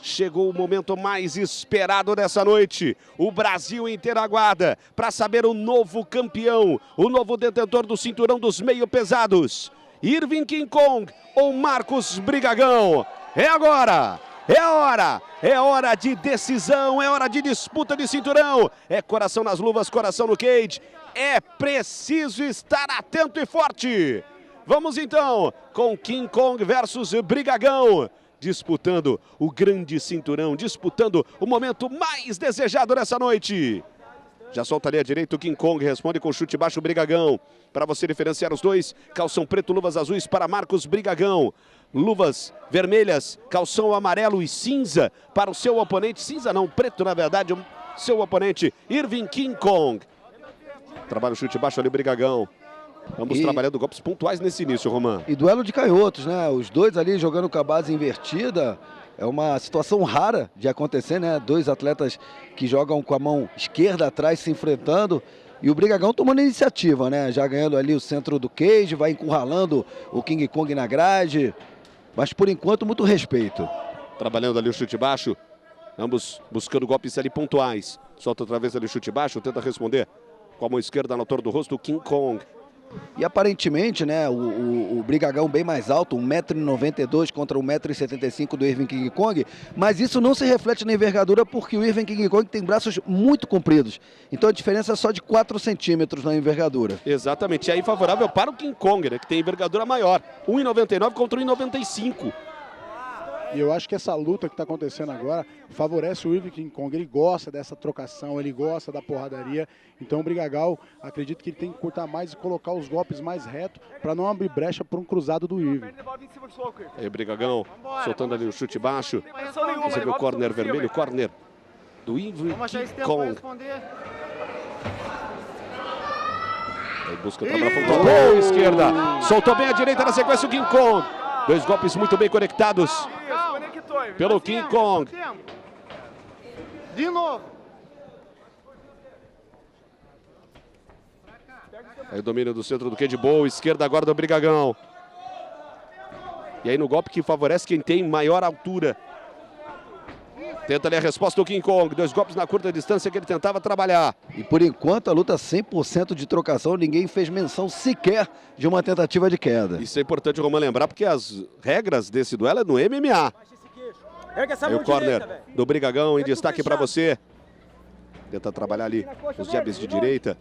Chegou o momento mais esperado dessa noite. O Brasil inteiro aguarda para saber o novo campeão, o novo detentor do cinturão dos meio pesados. Irving King Kong ou Marcos Brigagão? É agora! É hora de decisão, é hora de disputa de cinturão. É coração nas luvas, coração no cage. É preciso estar atento e forte. Vamos então com King Kong versus Brigagão. Disputando o grande cinturão, disputando o momento mais desejado nessa noite. Já solta ali à direita o King Kong, responde com chute baixo o Brigagão. Para você diferenciar os dois, calção preto, luvas azuis para Marcos Brigagão. Luvas vermelhas, calção amarelo e cinza para o seu oponente. Cinza não, preto na verdade, o seu oponente Irving King Kong. Trabalha o chute baixo ali o Brigagão. Ambos trabalhando golpes pontuais nesse início, Roman. E duelo de canhotos, né? Os dois ali jogando com a base invertida. É uma situação rara de acontecer, né? Dois atletas que jogam com a mão esquerda atrás se enfrentando. E o Brigagão tomando iniciativa, né? Já ganhando ali o centro do cage, vai encurralando o King Kong na grade. Mas por enquanto, muito respeito. Trabalhando ali o chute baixo. Ambos buscando golpes ali pontuais. Solta outra vez ali o chute baixo, tenta responder com a mão esquerda na altura do rosto o King Kong. E aparentemente, né, o Brigagão bem mais alto, 1,92 m contra 1,75 m do Irving King Kong, mas isso não se reflete na envergadura porque o Irving King Kong tem braços muito compridos. Então a diferença é só de 4 centímetros na envergadura. Exatamente, e aí favorável para o King Kong, né, que tem envergadura maior, 1,99 contra 1,95. E eu acho que essa luta que está acontecendo agora favorece o Irving King Kong. Ele gosta dessa trocação, ele gosta da porradaria. Então o Brigagão, acredito que ele tem que cortar mais e colocar os golpes mais retos para não abrir brecha para um cruzado do Irving. Aí o Brigagão soltando ali o chute baixo. Você viu o corner vermelho, corner do Irving King Kong. Aí busca o trabalho frontal, boa esquerda. Soltou bem a direita na sequência o King Kong. Dois golpes muito bem conectados pelo King Kong. De novo. Aí o domínio do centro do cage, boa esquerda agora do Brigagão. E aí no golpe que favorece quem tem maior altura. Tenta ali a resposta do King Kong. Dois golpes na curta distância que ele tentava trabalhar. E por enquanto a luta 100% de trocação, ninguém fez menção sequer de uma tentativa de queda. Isso é importante, Roman, lembrar, porque as regras desse duelo é no MMA. Aí o corner do Brigagão em destaque para você. Tenta trabalhar ali os jabs de direita.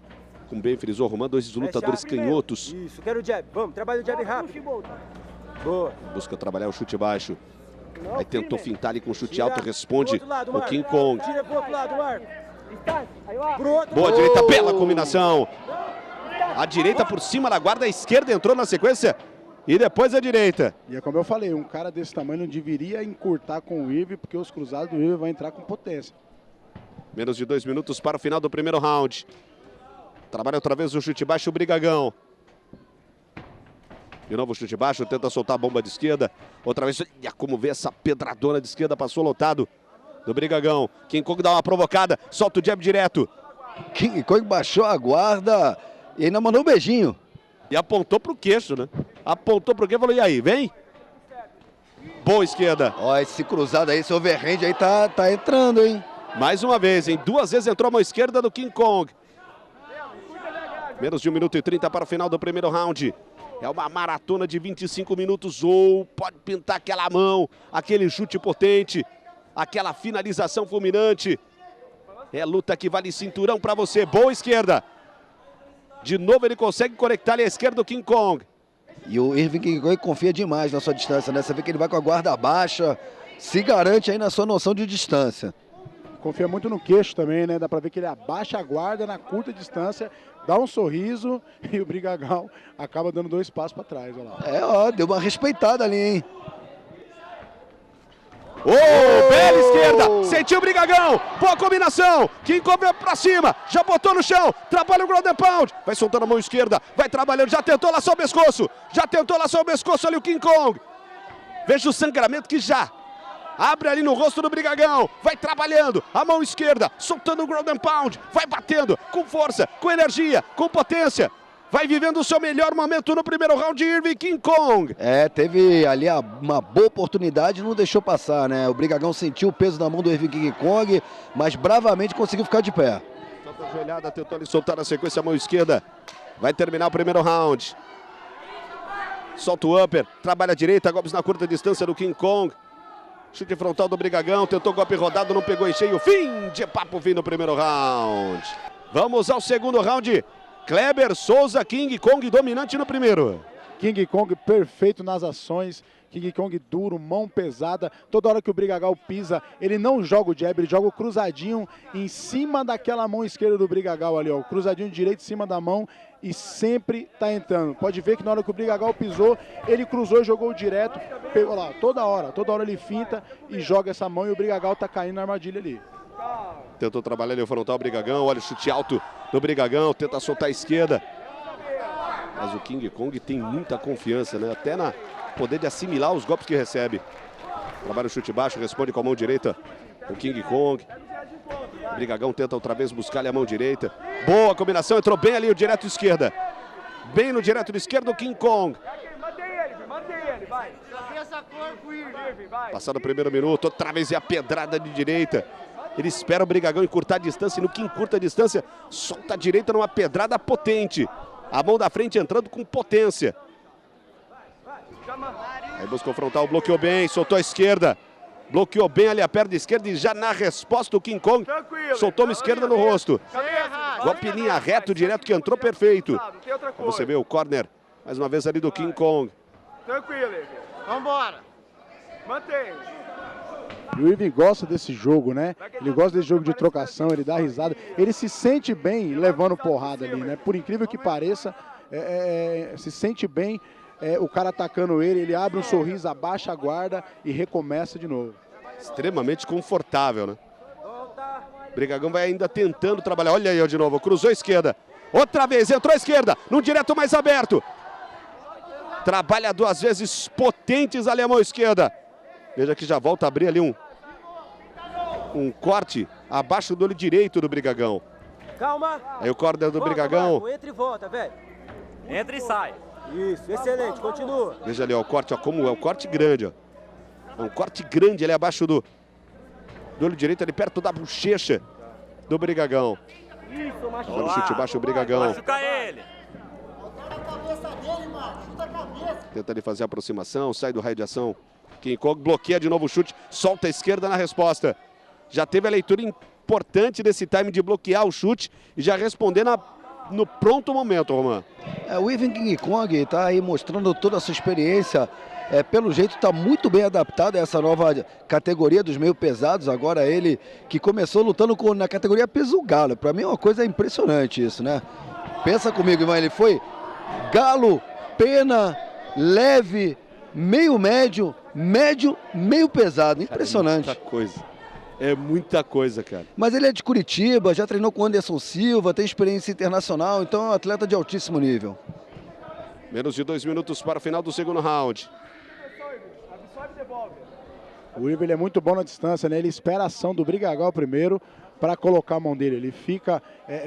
Como bem frisou, Roman, dois lutadores canhotos. Isso, quero o jab. Vamos, trabalha o jab rápido. Boa. Busca trabalhar o chute baixo. Aí tentou fintar ali com chute alto, responde o King Kong. Tira pro outro lado, Marco. Boa direita, bela combinação. A direita por cima da guarda, a esquerda entrou na sequência. E depois a direita. E é como eu falei, um cara desse tamanho não deveria encurtar com o Irving, porque os cruzados do Irving vão entrar com potência. Menos de 2 minutos para o final do primeiro round. Trabalha outra vez o chute baixo, o Brigagão. De novo o chute baixo, tenta soltar a bomba de esquerda. Outra vez, olha como vê essa pedradona de esquerda, passou lotado do Brigagão. King Kong dá uma provocada, solta o jab direto. King Kong baixou a guarda e ainda mandou um beijinho. E apontou pro queixo, né? Apontou pro queixo e falou, e aí, vem? Boa esquerda. Ó, esse cruzado aí, esse overhand aí tá entrando, hein? Mais uma vez, hein? 2 vezes entrou a mão esquerda do King Kong. Menos de 1 minuto e 30 para o final do primeiro round. É uma maratona de 25 minutos ou pode pintar aquela mão, aquele chute potente, aquela finalização fulminante. É luta que vale cinturão para você. Boa esquerda. De novo ele consegue conectar ali a esquerda do King Kong. E o Irving King Kong confia demais na sua distância, né? Você vê que ele vai com a guarda baixa, se garante aí na sua noção de distância. Confia muito no queixo também, né? Dá pra ver que ele abaixa a guarda na curta distância, dá um sorriso e o Brigagão acaba dando 2 passos para trás, olha lá. É, ó, deu uma respeitada ali, hein? Bela esquerda, sentiu o Brigagão, boa combinação, King Kong veio pra cima, já botou no chão, trabalha o ground and pound, vai soltando a mão esquerda, vai trabalhando, já tentou laçar o pescoço, ali o King Kong. Veja o sangramento que já abre ali no rosto do Brigagão, vai trabalhando, a mão esquerda, soltando o ground and pound, vai batendo com força, com energia, com potência. vai vivendo o seu melhor momento no primeiro round, Irving King Kong. Teve ali uma boa oportunidade e não deixou passar, né? O Brigagão sentiu o peso na mão do Irving King Kong, mas bravamente conseguiu ficar de pé. Solta a joelhada, tentou ali soltar na sequência a mão esquerda. Vai terminar o primeiro round. Solta o upper, trabalha a direita, golpes na curta distância do King Kong. Chute frontal do Brigagão, tentou golpe rodado, não pegou em cheio. Fim de papo, fim do primeiro round. Vamos ao segundo round. Kleber Souza, King Kong dominante no primeiro. King Kong perfeito nas ações, King Kong duro, mão pesada. Toda hora que o Brigagão pisa, ele não joga o jab, ele joga o cruzadinho em cima daquela mão esquerda do Brigagão ali, ó. O cruzadinho direito em cima da mão e sempre tá entrando. Pode ver que na hora que o Brigagão pisou, ele cruzou e jogou direto. Pegou lá, toda hora ele finta e joga essa mão e o Brigagão tá caindo na armadilha ali. Tentou trabalhar ali o frontal, o Brigagão, olha o chute alto do Brigagão, tenta soltar a esquerda. Mas o King Kong tem muita confiança, né? Até na poder de assimilar os golpes que recebe. Trabalha o chute baixo, responde com a mão direita o King Kong. O Brigagão tenta outra vez buscar ali a mão direita. Boa combinação, entrou bem ali o direto esquerda. Bem no direto de esquerda o King Kong. Mantém ele, vai. Passado o primeiro minuto, outra vez é a pedrada de direita. Ele espera o Brigagão encurtar a distância e no que encurta a distância, solta a direita numa pedrada potente. A mão da frente entrando com potência. Aí buscou o frontal, bloqueou bem, soltou a esquerda. Bloqueou bem ali a perna esquerda e já na resposta o King Kong soltou uma esquerda no rosto. Golpe linha reto, direto que entrou perfeito. Você vê o corner, mais uma vez ali do King Kong. Tranquilo, vambora. Mantém. E o Irving gosta desse jogo, né? Ele gosta desse jogo de trocação, ele dá risada. Ele se sente bem levando porrada ali, né? Por incrível que pareça, se sente bem o cara atacando ele abre um sorriso, abaixa a guarda e recomeça de novo. Extremamente confortável, né? Brigagão vai ainda tentando trabalhar. Olha aí de novo, cruzou a esquerda. Outra vez, entrou a esquerda, num direto mais aberto. Trabalha duas vezes potentes ali a mão esquerda. Veja que já volta a abrir ali um corte abaixo do olho direito do Brigagão. Calma. Aí o corner do Brigagão. Vai, entra e volta, velho. Entra e sai. Isso, excelente, continua. Veja ali, ó, o corte, ó, como é o corte grande, ó. É um corte grande ali abaixo do olho direito, ali perto da bochecha do Brigagão. Isso, machuca. Olha o chute baixo, o Brigagão. Machuca ele. Tenta ali fazer a aproximação, sai do raio de ação. King Kong bloqueia de novo o chute, solta a esquerda na resposta. Já teve a leitura importante desse time de bloquear o chute e já responder no pronto momento, Roman. O Irving King Kong está aí mostrando toda a sua experiência. Pelo jeito está muito bem adaptado a essa nova categoria dos meio pesados. Agora ele que começou lutando na categoria peso galo. Para mim é uma coisa impressionante isso, né? Pensa comigo, irmão, ele foi galo, pena, leve, meio médio, meio pesado. Impressionante. Cara, é muita coisa, cara. Mas ele é de Curitiba, já treinou com o Anderson Silva, tem experiência internacional, então é um atleta de altíssimo nível. Menos de 2 minutos para o final do segundo round. O Irving é muito bom na distância, né? Ele espera a ação do Brigagão primeiro para colocar a mão dele. Ele fica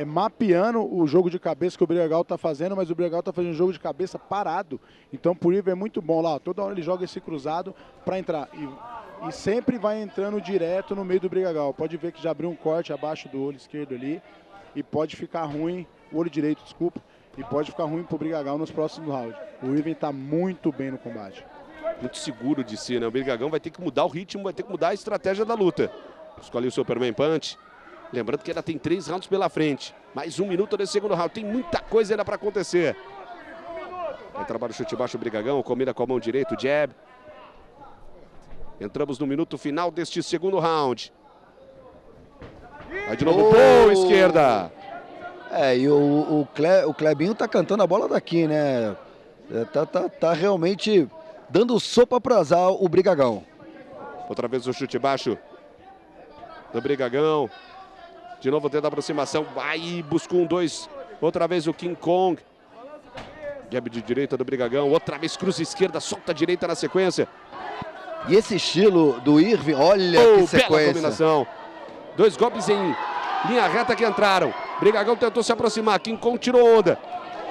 mapeando o jogo de cabeça que o Brigagão está fazendo, mas o Brigagão está fazendo um jogo de cabeça parado. Então, por Irving é muito bom lá. Toda hora ele joga esse cruzado para entrar. E sempre vai entrando direto no meio do Brigagão. Pode ver que já abriu um corte abaixo do olho esquerdo ali. E pode ficar ruim, o olho direito, desculpa. E pode ficar ruim para o Brigagão nos próximos rounds. O Irving está muito bem no combate. Muito seguro de si, né? O Brigagão vai ter que mudar o ritmo, vai ter que mudar a estratégia da luta. Escolhe o Superman Punch. Lembrando que ainda tem 3 rounds pela frente. Mais 1 minuto nesse segundo round. Tem muita coisa ainda para acontecer. Aí trabalha o chute baixo o Brigagão, combina com a mão direita o jab. Entramos no minuto final deste segundo round. Aí de novo, boa esquerda. E o Clebinho tá cantando a bola daqui, né? Tá realmente dando sopa para azar o Brigagão. Outra vez o chute baixo do Brigagão. De novo tenta a aproximação. Vai, buscou 1-2. Outra vez o King Kong. Jab de direita do Brigagão. Outra vez cruza esquerda, solta a direita na sequência. E esse estilo do Irving, olha que sequência. Bela combinação. 2 golpes em linha reta que entraram. Brigagão tentou se aproximar. King Kong tirou onda.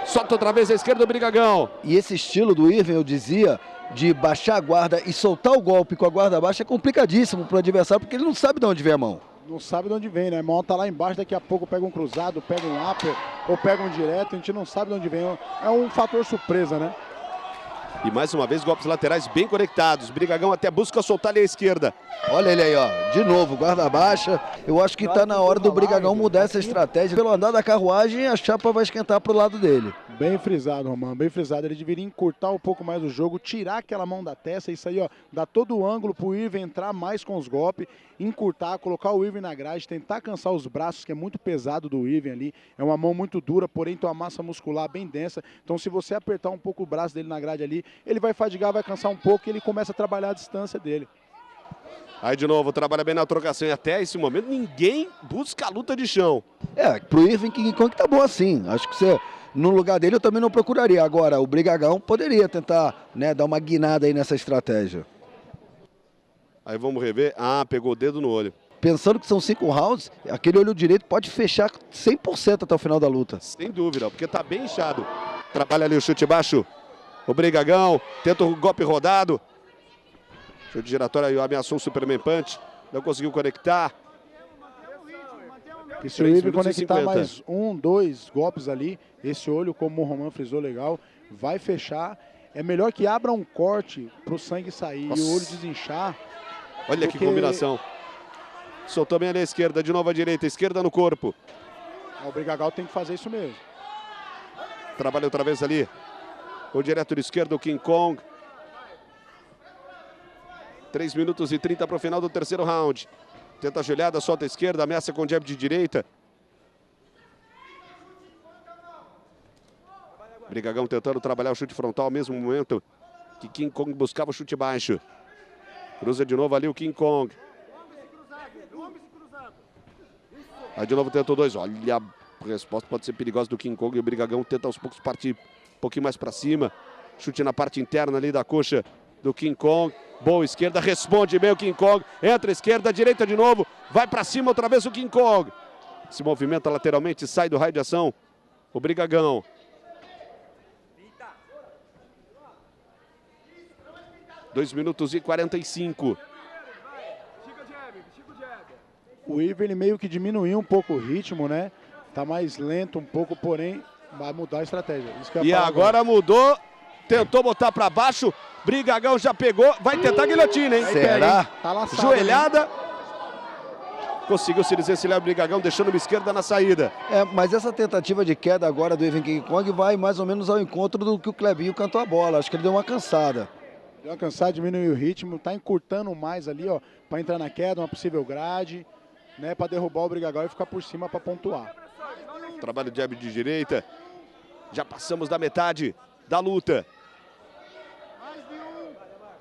Solta outra vez a esquerda do Brigagão. E esse estilo do Irving, eu dizia, de baixar a guarda e soltar o golpe com a guarda baixa é complicadíssimo para o adversário, porque ele não sabe de onde vem a mão. Não sabe de onde vem, né? A mão tá lá embaixo, daqui a pouco pega um cruzado, pega um upper ou pega um direto, a gente não sabe de onde vem. É um fator surpresa, né? E mais uma vez golpes laterais bem conectados. Brigagão até busca soltar ali a esquerda. Olha ele aí, ó, de novo, guarda baixa. Eu acho que está na hora do Brigagão mudar essa estratégia. Pelo andar da carruagem, a chapa vai esquentar pro lado dele. Bem frisado, Romano, bem frisado. Ele deveria encurtar um pouco mais o jogo, tirar aquela mão da testa, isso aí, ó, dá todo o ângulo pro Irving entrar mais com os golpes, encurtar, colocar o Irving na grade, tentar cansar os braços, que é muito pesado do Irving ali. É uma mão muito dura, porém tem uma massa muscular bem densa. Então se você apertar um pouco o braço dele na grade ali, ele vai fadigar, vai cansar um pouco e ele começa a trabalhar a distância dele. Aí de novo, trabalha bem na trocação e até esse momento ninguém busca a luta de chão. Pro Irving King Kong tá bom assim. Acho que você, no lugar dele, eu também não procuraria. Agora, o Brigagão poderia tentar, né, dar uma guinada aí nessa estratégia. Aí vamos rever. Ah, pegou o dedo no olho. Pensando que são 5 rounds, aquele olho direito pode fechar 100% até o final da luta. Sem dúvida, porque tá bem inchado. Trabalha ali o chute baixo. O Brigagão tenta o golpe rodado. Chute giratório aí, ameaçou o Superman Punch. Não conseguiu conectar. E se o Irving conectar mais 1, 2 golpes ali, esse olho, como o Roman frisou legal, vai fechar. É melhor que abra um corte pro sangue sair. Nossa. E o olho desinchar. Olha que combinação. Soltou bem ali a esquerda, de novo a direita, esquerda no corpo. O Brigagão tem que fazer isso mesmo. Trabalha outra vez ali. O direto de esquerda, o King Kong. 3 minutos e 30 para o final do terceiro round. Tenta a joelhada, solta a esquerda, ameaça com jab de direita. Brigagão tentando trabalhar o chute frontal ao mesmo momento que King Kong buscava o chute baixo. Cruza de novo ali o King Kong. Aí de novo tenta o 2. Olha, a resposta pode ser perigosa do King Kong. E o Brigagão tenta aos poucos partir um pouquinho mais para cima. Chute na parte interna ali da coxa do King Kong. Boa esquerda, responde bem o King Kong. Entra esquerda, direita de novo. Vai para cima outra vez o King Kong. Se movimenta lateralmente, sai do raio de ação o Brigagão. Dois minutos e 45. O Irving ele meio que diminuiu um pouco o ritmo, né? Tá mais lento um pouco, porém vai mudar a estratégia. Isso que eu ia falar agora mudou. Tentou botar para baixo. Brigagão já pegou. Vai tentar a guilhotina, hein? Será? Tá laçado, joelhada. Né? Conseguiu se desencilhar o Brigagão, deixando uma esquerda na saída. Mas essa tentativa de queda agora do Irving King Kong vai mais ou menos ao encontro do que o Clebinho cantou a bola. Acho que ele deu uma cansada. Deu uma cansada, diminuiu o ritmo. Tá encurtando mais ali, ó. Para entrar na queda, uma possível grade. Né, para derrubar o Brigagão e ficar por cima para pontuar. Trabalho de jab de direita. Já passamos da metade da luta.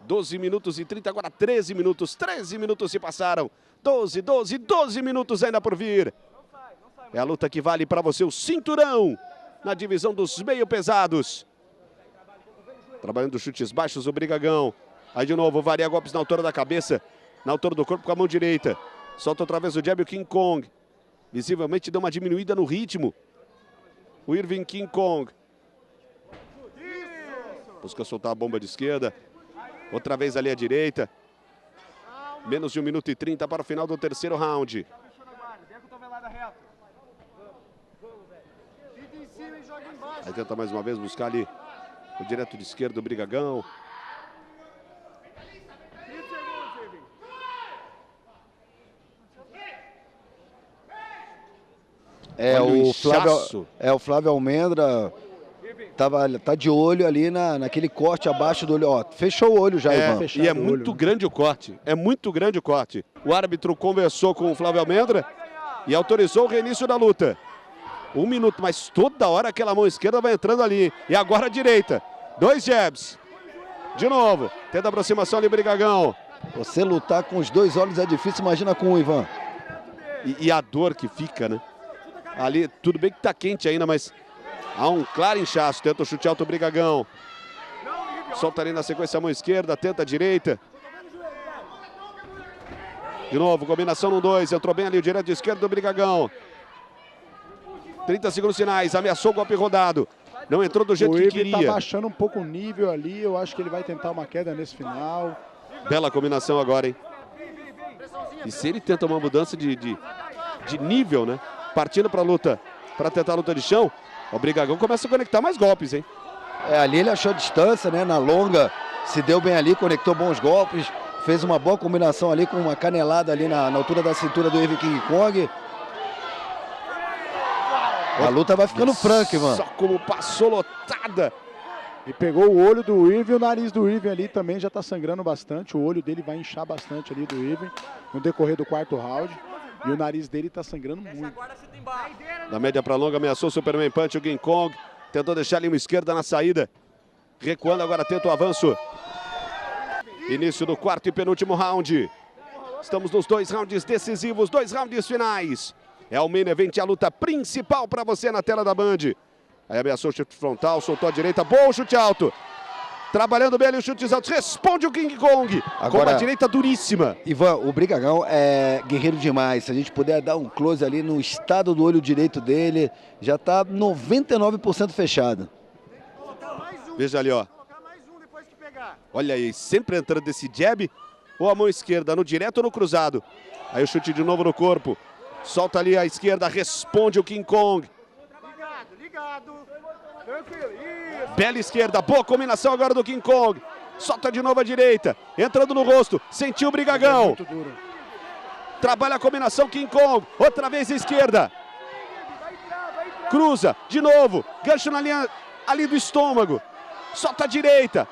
12 minutos e 30, agora 13 minutos. 13 minutos se passaram. 12 minutos ainda por vir. É a luta que vale para você o cinturão na divisão dos meio pesados. Trabalhando chutes baixos o Brigagão. Aí de novo, varia golpes na altura da cabeça, na altura do corpo com a mão direita. Solta outra vez o jab o King Kong. Visivelmente deu uma diminuída no ritmo. O Irving King Kong. Busca soltar a bomba de esquerda. Outra vez ali à direita. Menos de 1 minuto e 30 para o final do terceiro round. Aí tenta mais uma vez buscar ali o direto de esquerda do Brigagão. O Flávio Almendra tá de olho ali naquele corte abaixo do olho. Ó, fechou o olho já, Ivan. E é muito grande o corte. É muito grande o corte. O árbitro conversou com o Flávio Almendra e autorizou o reinício da luta. 1 minuto, mas toda hora aquela mão esquerda vai entrando ali. E agora a direita. 2 jabs. De novo. Tenta a aproximação ali, Brigagão. Você lutar com os 2 olhos é difícil, imagina com um, Ivan. E a dor que fica, né? Ali, tudo bem que tá quente ainda, mas há um claro inchaço. Tenta o chute alto o Brigagão. Solta ali na sequência a mão esquerda, tenta a direita. De novo, combinação no 2. Entrou bem ali o direto de esquerda do Brigagão. 30 segundos finais, ameaçou o golpe rodado. Não entrou do jeito O que Irving queria. tá baixando um pouco o nível ali, eu acho que ele vai tentar uma queda nesse final. Bela combinação agora, hein? E se ele tenta uma mudança de nível, né? Partindo para a luta, para tentar a luta de chão, o Brigagão começa a conectar mais golpes, hein? Ali ele achou a distância, né? Na longa, se deu bem ali, conectou bons golpes. Fez uma boa combinação ali com uma canelada ali na altura da cintura do Irving King Kong. A luta vai ficando franca, mano. Só como passou lotada. E pegou o olho do Irving, o nariz do Irving ali também já tá sangrando bastante. O olho dele vai inchar bastante ali do Irving no decorrer do quarto round. E o nariz dele tá sangrando muito. Da média para longa, ameaçou o Superman Punch, o King Kong. Tentou deixar ali uma esquerda na saída. Recuando, agora tenta o avanço. Início do quarto e penúltimo round. Estamos nos 2 rounds decisivos, 2 rounds finais. É o main event, a luta principal para você na tela da Band. Aí ameaçou o chute frontal, soltou a direita, bom chute alto. Trabalhando bem ali os chutes altos, responde o King Kong. Agora, com uma direita duríssima. Ivan, o Brigagão é guerreiro demais. Se a gente puder dar um close ali no estado do olho direito dele, já tá 99% fechado. Veja ali, ó. Olha aí, sempre entrando desse jab ou a mão esquerda, no direto ou no cruzado. Aí o chute de novo no corpo. Solta ali a esquerda, responde o King Kong. Ligado. Tranquilo. Isso. Bela esquerda, boa combinação agora do King Kong. Solta de novo a direita, entrando no rosto, sentiu o Brigagão. Muito duro. Trabalha a combinação King Kong, outra vez a esquerda. Cruza, de novo, gancho na linha ali do estômago. Solta a direita.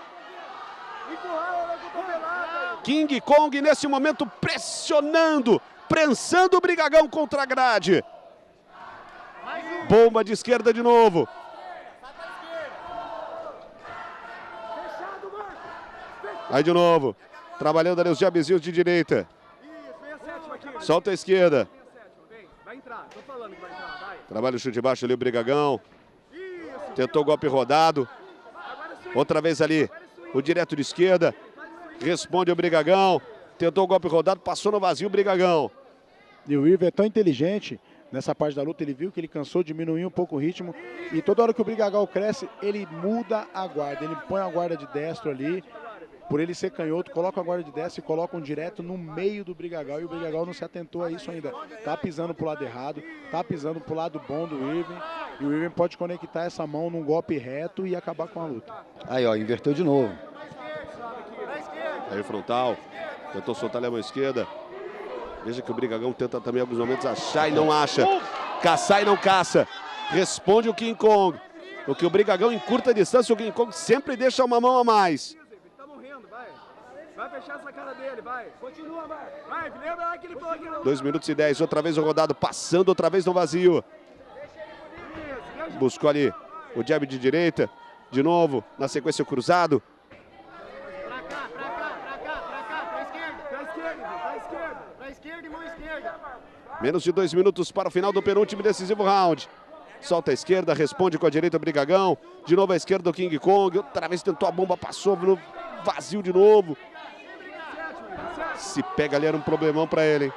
King Kong nesse momento pressionando, prensando o Brigagão contra a grade. Bomba de esquerda de novo. Aí de novo, trabalhando ali os jabzinhos de direita. Solta a esquerda. Vai entrar, tô falando que vai entrar, vai. Trabalha o chute baixo ali o Brigagão. Tentou o golpe rodado. Outra vez ali, o direto de esquerda. Responde o Brigagão. Tentou o golpe rodado, passou no vazio o Brigagão. E o Irving é tão inteligente, nessa parte da luta ele viu que ele cansou, diminuiu um pouco o ritmo. E toda hora que o Brigagão cresce, ele muda a guarda. Ele põe a guarda de destro ali. Por ele ser canhoto, coloca a guarda de destro e coloca um direto no meio do Brigagão. E o Brigagão não se atentou a isso ainda. Tá pisando pro lado errado, tá pisando pro lado bom do Irving. E o Irving pode conectar essa mão num golpe reto e acabar com a luta. Aí, ó, inverteu de novo. Aí o frontal. Tentou soltar ali a mão esquerda. Veja que o Brigagão tenta também em alguns momentos achar e não acha. Caçar e não caça. Responde o King Kong. O que o Brigagão em curta distância, o King Kong sempre deixa uma mão a mais. Vai fechar essa cara dele, vai. Continua, vai. Vai, lembra lá que ele falou aqui. 2 minutos e 10, outra vez o rodado, passando outra vez no vazio. Buscou ali o jab de direita, de novo, na sequência o cruzado. Pra cá, pra esquerda, pra esquerda e mão esquerda. Menos de 2 minutos para o final do penúltimo e decisivo round. Solta a esquerda, responde com a direita o Brigagão. De novo a esquerda do King Kong, outra vez tentou a bomba, passou no vazio de novo. Se pega ali era um problemão para ele, hein?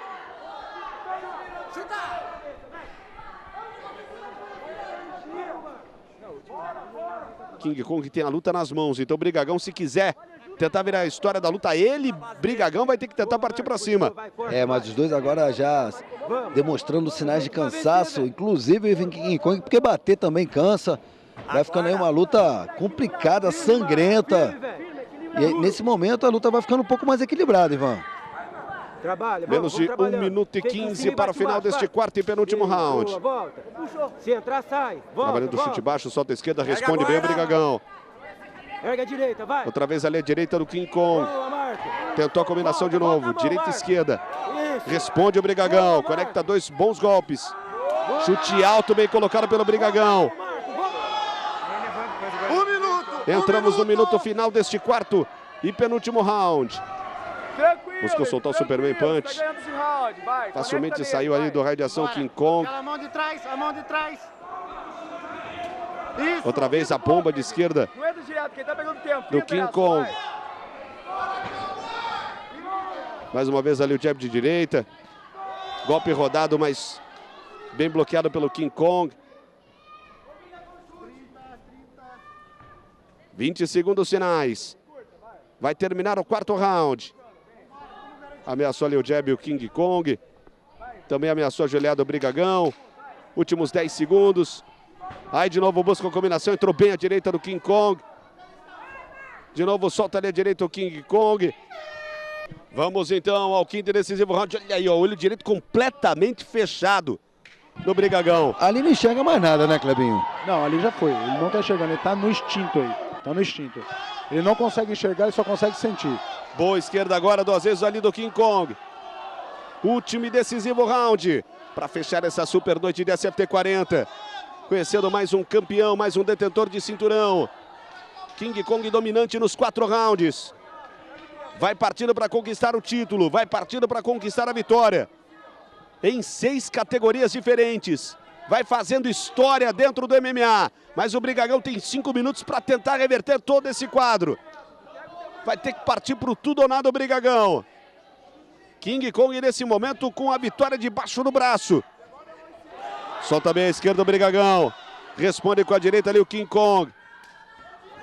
King Kong tem a luta nas mãos, então o Brigagão, se quiser tentar virar a história da luta, ele, Brigagão, vai ter que tentar partir para cima. É, mas os dois agora já demonstrando sinais de cansaço, inclusive o Irving King Kong, porque bater também cansa. Vai ficando aí uma luta complicada, sangrenta. E aí, nesse momento a luta vai ficando um pouco mais equilibrada, Ivan. Trabalha, Menos de 1 minuto e 15 para o final deste quarto e penúltimo round. Volta. Puxou. Se entrar, sai. Volta, Trabalhando o chute baixo, solta a esquerda, responde bem o Brigagão. Erga a direita, vai. Outra vez ali a direita do King Kong. Boa, Marco. Tentou a combinação de novo, direita e esquerda. Isso. Responde o Brigagão, conecta 2 bons golpes. Chute alto, bem colocado pelo Brigagão. Entramos no minuto final deste quarto e penúltimo round. Tranquilo, Buscou soltar o Superman tranquilo, Punch. tá ganhando esse round, vai. Facilmente Conecta saiu nele, ali do raio de ação King Kong. Aquela mão de trás, a mão de trás. Isso. Outra vez a bomba de esquerda Não é do direto, quem tá pegando tempo. do King Kong. Mais uma vez ali o jab de direita. Golpe rodado, mas bem bloqueado pelo King Kong. 20 segundos finais. Vai terminar o quarto round. Ameaçou ali o jab o King Kong. Também ameaçou a joelhada o Brigagão. Últimos 10 segundos. Aí de novo busca a combinação. Entrou bem à direita do King Kong. De novo solta ali à direita o King Kong. Vamos então ao quinto e decisivo round. Olha aí, ó, o olho direito completamente fechado do Brigagão. Ali não enxerga mais nada, né, Clebinho? Não, ali já foi. Ele não tá enxergando, ele tá no instinto aí. Tá no instinto. Ele não consegue enxergar, ele só consegue sentir. Boa esquerda agora, 2 vezes ali do King Kong. Último e decisivo round. Para fechar essa super noite de SFT 40. Conhecendo mais um campeão, mais um detentor de cinturão. King Kong dominante nos 4 rounds. Vai partindo para conquistar o título. Vai partindo para conquistar a vitória. Em 6 categorias diferentes. Vai fazendo história dentro do MMA. Mas o Brigagão tem 5 minutos para tentar reverter todo esse quadro. Vai ter que partir para o tudo ou nada o Brigagão. King Kong nesse momento com a vitória debaixo do braço. Solta bem a esquerda o Brigagão. Responde com a direita ali o King Kong.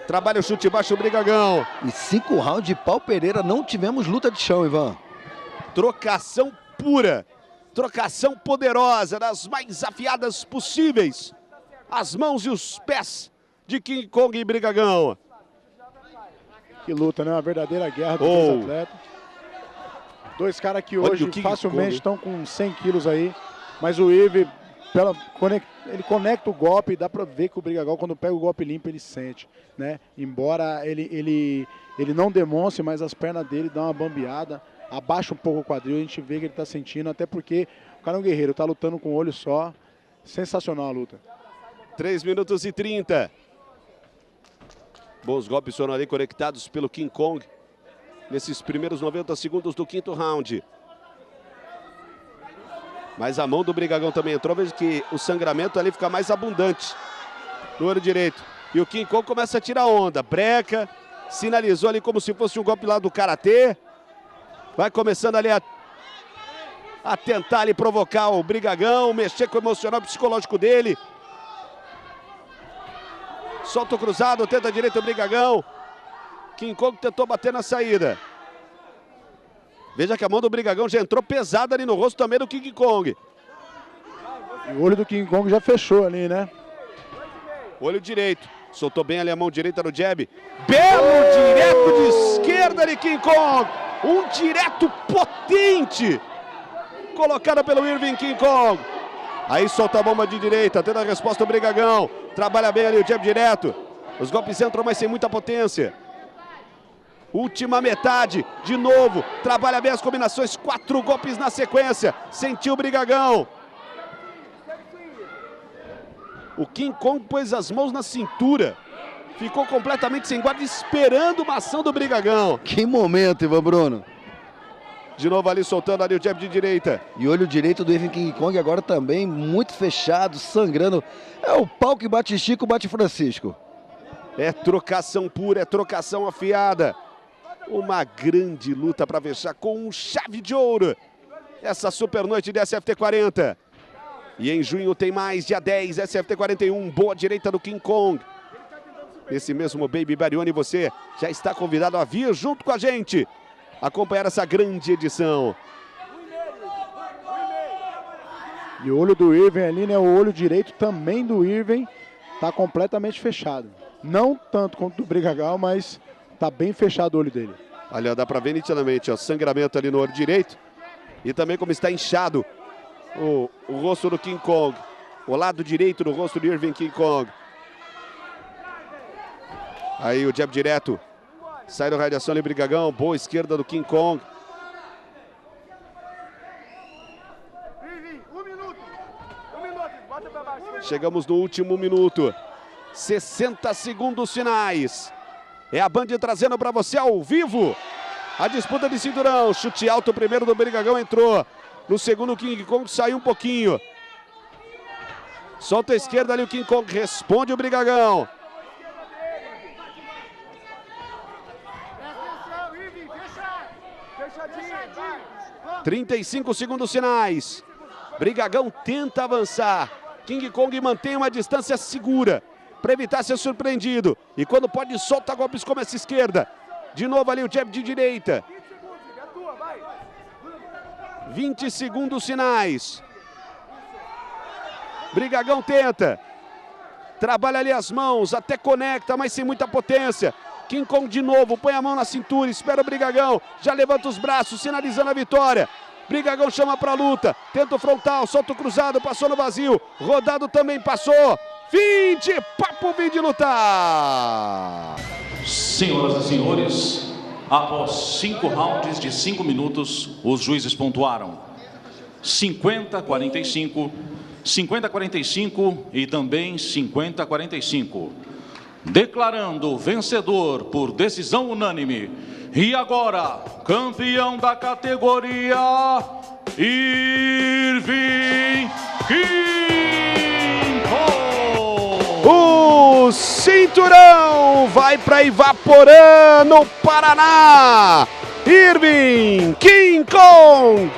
Trabalha o chute baixo o Brigagão. E 5 rounds de pau Pereira, não tivemos luta de chão, Ivan. Trocação pura. Trocação poderosa, das mais afiadas possíveis. As mãos e os pés de King Kong e Brigagão. Que luta, né? Uma verdadeira guerra dos dois atletas. Dois caras que hoje facilmente estão com 100 quilos aí. Mas o Irving, ele conecta o golpe, dá pra ver que o Brigagão, quando pega o golpe limpo, ele sente, né? Embora ele não demonstre, mas as pernas dele dão uma bambeada, abaixa um pouco o quadril, a gente vê que ele tá sentindo, até porque o cara é um guerreiro, tá lutando com um olho só. Sensacional a luta. 3 minutos e 30. Bons golpes foram ali conectados pelo King Kong nesses primeiros 90 segundos do quinto round. Mas a mão do Brigagão também entrou, veja que o sangramento ali fica mais abundante no olho direito. E o King Kong começa a tirar onda, breca, sinalizou ali como se fosse um golpe lá do Karatê. Vai começando ali a tentar ali provocar o Brigagão, mexer com o emocional psicológico dele. Solta o cruzado, tenta a direita o Brigagão. King Kong tentou bater na saída. Veja que a mão do Brigagão já entrou pesada ali no rosto também do King Kong. E o olho do King Kong já fechou ali, né? Olho direito. Soltou bem ali a mão direita no jab. Belo direto de esquerda de King Kong. Um direto potente. Colocada pelo Irving King Kong. Aí solta a bomba de direita. Tendo a resposta do Brigagão. Trabalha bem ali o jab direto. Os golpes entram, mas sem muita potência. Última metade, de novo, trabalha bem as combinações, 4 golpes na sequência, sentiu o Brigagão. O King Kong pôs as mãos na cintura, ficou completamente sem guarda, esperando uma ação do Brigagão. Que momento, Ivan Bruno. De novo ali, soltando ali o jab de direita. E olho direito do Irving King Kong agora também muito fechado, sangrando. É o pau que bate Chico, bate Francisco. É trocação pura, é trocação afiada. Uma grande luta para fechar com chave de ouro essa super noite de SFT 40. E em junho tem mais, dia 10, SFT 41, boa direita do King Kong. Nesse mesmo Baby Barione, você já está convidado a vir junto com a gente, acompanhar essa grande edição. E o olho do Irving ali, né? O olho direito também do Irving tá completamente fechado. Não tanto quanto do Brigagão, mas tá bem fechado o olho dele. Olha, dá para ver nitidamente, ó, sangramento ali no olho direito. E também como está inchado o rosto do King Kong. O lado direito do rosto do Irving King Kong. Aí o jab direto. Sai do radiação ali, Brigagão. Boa esquerda do King Kong. Chegamos no último minuto. 60 segundos finais. É a Band trazendo para você ao vivo a disputa de cinturão. Chute alto, primeiro do Brigagão entrou. No segundo, o King Kong saiu um pouquinho. Solta a esquerda ali, o King Kong responde o Brigagão. Fechadinho. 35 segundos finais. Brigagão tenta avançar. King Kong mantém uma distância segura. para evitar ser surpreendido. E quando pode, solta golpes como essa esquerda. De novo ali o jab de direita. 20 segundos finais. Brigagão tenta. Trabalha ali as mãos, até conecta, mas sem muita potência. King Kong de novo, põe a mão na cintura, espera o Brigagão. Já levanta os braços, sinalizando a vitória. Brigagão chama pra luta, tenta o frontal, solta o cruzado, passou no vazio. Rodado também passou. Fim de papo, fim de lutar. Senhoras e senhores, após 5 rounds de 5 minutos, os juízes pontuaram 50-45, 50-45 e também 50-45. Declarando vencedor por decisão unânime. E agora, campeão da categoria, Irving King Kong. O cinturão vai para Ivaporã, no Paraná. Irving King Kong